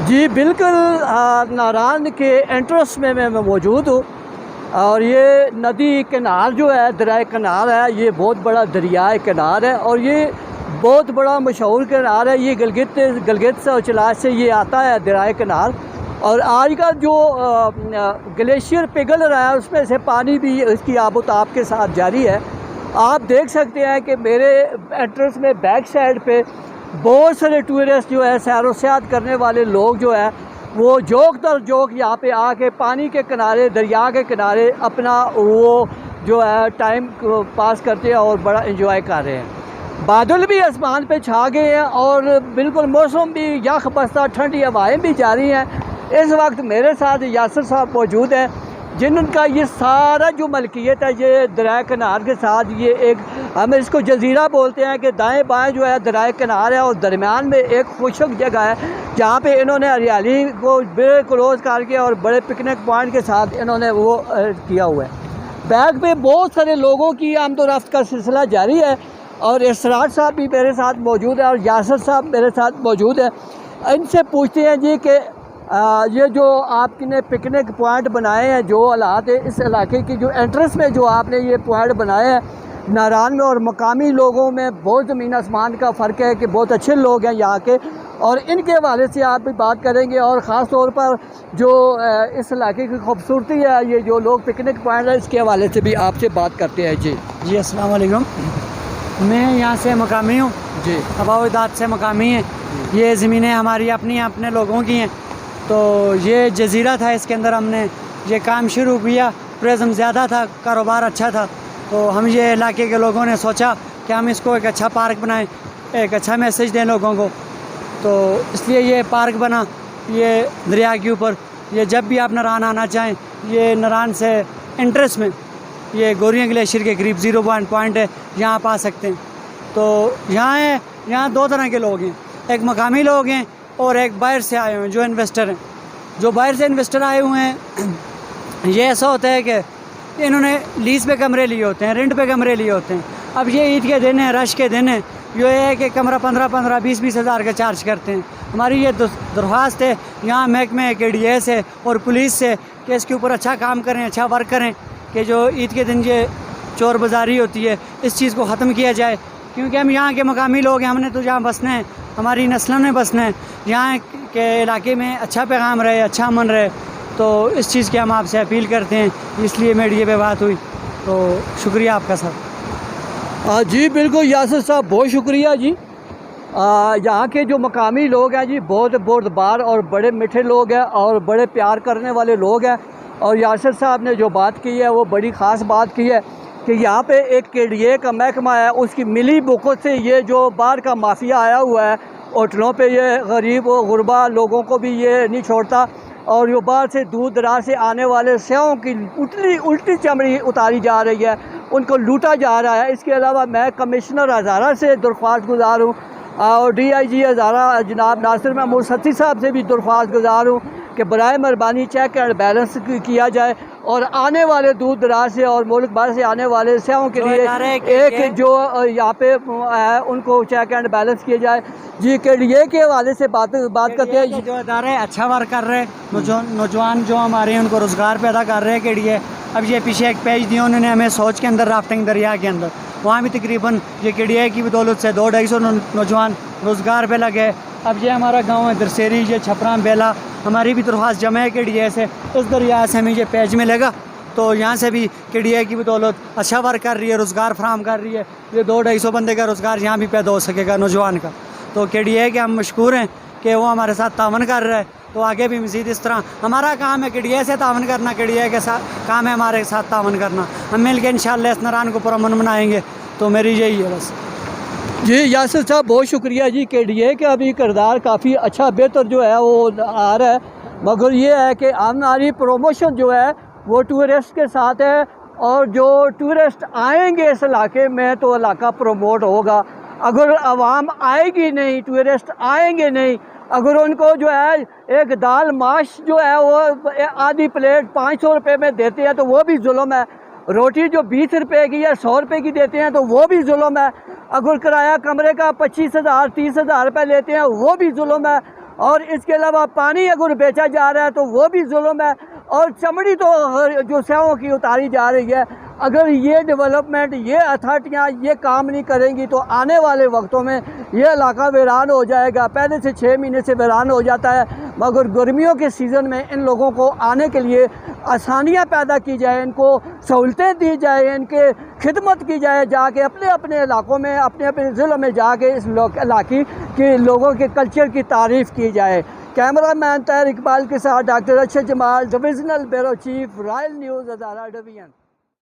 जी बिल्कुल, नारायण के एंट्रेंस में मैं मौजूद हूँ और ये नदी किनार जो है, दरिया किनार है, ये बहुत बड़ा दरिया किनार है और ये बहुत बड़ा मशहूर किनार है। ये गलगित से और चलाश से ये आता है दरिया किनार। और आज का जो ग्लेशियर पिघल रहा है उसमें से पानी भी इसकी आबोताब के साथ जारी है। आप देख सकते हैं कि मेरे एंट्रेंस में बैक साइड पे बहुत सारे टूरिस्ट जो है, सैर सयाहत करने वाले लोग जो है, वो जोक दर जोक यहाँ पे आके पानी के किनारे, दरिया के किनारे अपना वो जो है टाइम पास करते हैं और बड़ा एंजॉय कर रहे हैं। बादल भी आसमान पे छा गए हैं और बिल्कुल मौसम भी यख बस्ता, ठंडी हवाएं भी जारी हैं। इस वक्त मेरे साथ यासर साहब मौजूद हैं जिनका ये सारा जो मलकियत है ये दरिया किनार के साथ, ये एक हम इसको जजीरा बोलते हैं कि दाएं बाएं जो है दरिया किनार है और दरमियान में एक खुशक जगह है जहाँ पे इन्होंने हरियाली को बड़े क्लोज करके और बड़े पिकनिक पॉइंट के साथ इन्होंने वो किया हुआ है। बैग पे बहुत सारे लोगों की आमदोरफ्त का सिलसिला जारी है और इसरार साहब भी मेरे साथ मौजूद है और यासर साहब मेरे साथ मौजूद है। इनसे पूछते हैं जी कि ये जो आपने पिकनिक पॉइंट बनाए हैं, जो हालात है इस इलाके की, जो एंट्रेंस में जो आपने ये पॉइंट बनाए हैं नारायण में, और मकामी लोगों में बहुत ज़मीन आसमान का फ़र्क है कि बहुत अच्छे लोग हैं यहाँ के, और इनके हवाले से आप भी बात करेंगे। और ख़ास तौर पर जो इस इलाके की खूबसूरती है, ये जो लोग पिकनिक पॉइंट है, इसके हवाले से भी आपसे बात करते हैं। जी अस्सलाम वालेकुम। मैं यहाँ से मकामी हूँ जी, हवादात से मकामी है। ये ज़मीनें हमारी अपनी अपने लोगों की हैं। तो ये जजीरा था, इसके अंदर हमने ये काम शुरू किया। टूरिज़म ज़्यादा था, कारोबार अच्छा था, तो हम ये इलाके के लोगों ने सोचा कि हम इसको एक अच्छा पार्क बनाएं, एक अच्छा मैसेज दें लोगों को। तो इसलिए ये पार्क बना, ये दरिया के ऊपर। ये जब भी आप नारायण आना चाहें, ये नारायण से इंट्रेस में ये गोरियां ग्लेशियर के करीब 0 पॉइंट है, यहाँ आप आ सकते हैं। तो यहाँ 2 तरह के लोग हैं, एक मकामी लोग हैं और एक बाहर से आए हुए हैं जो इन्वेस्टर हैं। जो बाहर से इन्वेस्टर आए हुए हैं, ये ऐसा होता है कि इन्होंने लीज़ पे कमरे लिए होते हैं, रेंट पे कमरे लिए होते हैं। अब ये ईद के दिन है, रश के दिन है, ये है कि कमरा 15-15, 20-20 हज़ार का चार्ज करते हैं। हमारी ये दरख्वास्त है यहाँ महकमे KDA से और पुलिस से कि इसके ऊपर अच्छा काम करें, अच्छा वर्क करें, कि जो ईद के दिन ये चोर बाज़ारी होती है इस चीज़ को ख़त्म किया जाए। क्योंकि हम यहाँ के मकामी लोग हैं, हमने तो यहाँ बसना है, हमारी नस्लों ने बसना है, यहाँ के इलाके में अच्छा पैगाम रहे, अच्छा अमन रहे। तो इस चीज़ की हम आपसे अपील करते हैं, इसलिए मीडिया पे बात हुई। तो शुक्रिया आपका सर। जी बिल्कुल यासर साहब, बहुत शुक्रिया जी। यहाँ के जो मकामी लोग हैं जी, बहुत बुरदबार और बड़े मीठे लोग हैं और बड़े प्यार करने वाले लोग हैं। और यासर साहब ने जो बात की है वो बड़ी ख़ास बात की है कि यहाँ पे एक KDA का महकमा है, उसकी मिली बुकों से ये जो बाहर का माफिया आया हुआ है होटलों पे, ये गरीब और गुरबा लोगों को भी ये नहीं छोड़ता। और ये बाहर से दूर दराज से आने वाले सयाहों की उल्टी चमड़ी उतारी जा रही है, उनको लूटा जा रहा है। इसके अलावा मैं कमिश्नर हज़ारा से दरख्वास्त गुजार हूँ और DIG हज़ारा जनाब नासिर महमूद सती साहब से भी दरख्वास्त गुजार हूँ कि बराए मेहरबानी चेक एंड बैलेंस किया जाए और आने वाले दूर दराज से और मुल्क भर से आने वाले सयाहों के लिए एक जो यहाँ पे है उनको चेक एंड बैलेंस किया जाए। जी KDA के हवाले से बात करते हैं। जो अदारे अच्छा वर्क कर रहे हैं, नौजवान जो हमारे हैं उनको रोज़गार पैदा कर रहे हैं KDA। अब ये पीछे एक पेज दिया उन्होंने हमें, सोच के अंदर राफ्टिंग दरिया के अंदर, वहाँ भी तकरीबन ये KDA की बदौलत से 200-250 नौजवान रोज़गार पे लगे। अब ये हमारा गांव है दरसेरी, ये छपरा बेला, हमारी भी दरख्वास्त जमा है KDA से, इस दरिया से हमें ये पेज मिलेगा। तो यहाँ से भी KDA की बदौलत अच्छा वर्क कर रही है, रोज़गार फराहम कर रही है। ये 200-250 बंदे का रोज़गार यहाँ भी पैदा हो सकेगा नौजवान का। तो KDA के हम मशकूर हैं कि वो हमारे साथ तावन कर रहा है। तो आगे भी मज़ीद इस तरह हमारा काम है KDA से तावन करना, KDA के साथ काम है हमारे साथ तावन करना। हम मिल के इंशाअल्लाह इस नारायण को पुरअमन बनाएंगे। तो मेरी यही है बस। जी यासर साहब, बहुत शुक्रिया जी। KDA का अभी किरदार काफ़ी अच्छा बेहतर जो है वो आ रहा है, मगर ये है कि हमारी प्रमोशन जो है वो टूरिस्ट के साथ है, और जो टूरिस्ट आएंगे इस इलाके में तो इलाका प्रमोट होगा। अगर आवाम आएगी नहीं, टूरिस्ट आएंगे नहीं, अगर उनको जो है एक दाल माश जो है वो आधी प्लेट 500 रुपये में देते हैं तो वो भी जुल्म है। रोटी जो 20 रुपये की या 100 रुपये की देते हैं तो वो भी जुल्म है। अगर किराया कमरे का 25,000 30,000 रुपये लेते हैं वो भी जुल्म है। और इसके अलावा पानी अगर बेचा जा रहा है तो वो भी जुल्म है, और चमड़ी तो जो सेवों की उतारी जा रही है। अगर ये डेवलपमेंट, ये अथॉरिटियाँ ये काम नहीं करेंगी तो आने वाले वक्तों में ये इलाका वीरान हो जाएगा। पहले से 6 महीने से वीरान हो जाता है, मगर गर्मियों के सीज़न में इन लोगों को आने के लिए आसानियाँ पैदा की जाए, इनको सहूलतें दी जाए, इनके खिदमत की जाए, जाके अपने अपने इलाकों में, अपने अपने ज़िलों में जाके इस इलाके के लोगों के कल्चर की तारीफ़ की जाए। कैमरामैन तैर इकबाल के साथ doctor Arshad Jamal, divisional bureau chief, Royal News Hazara division.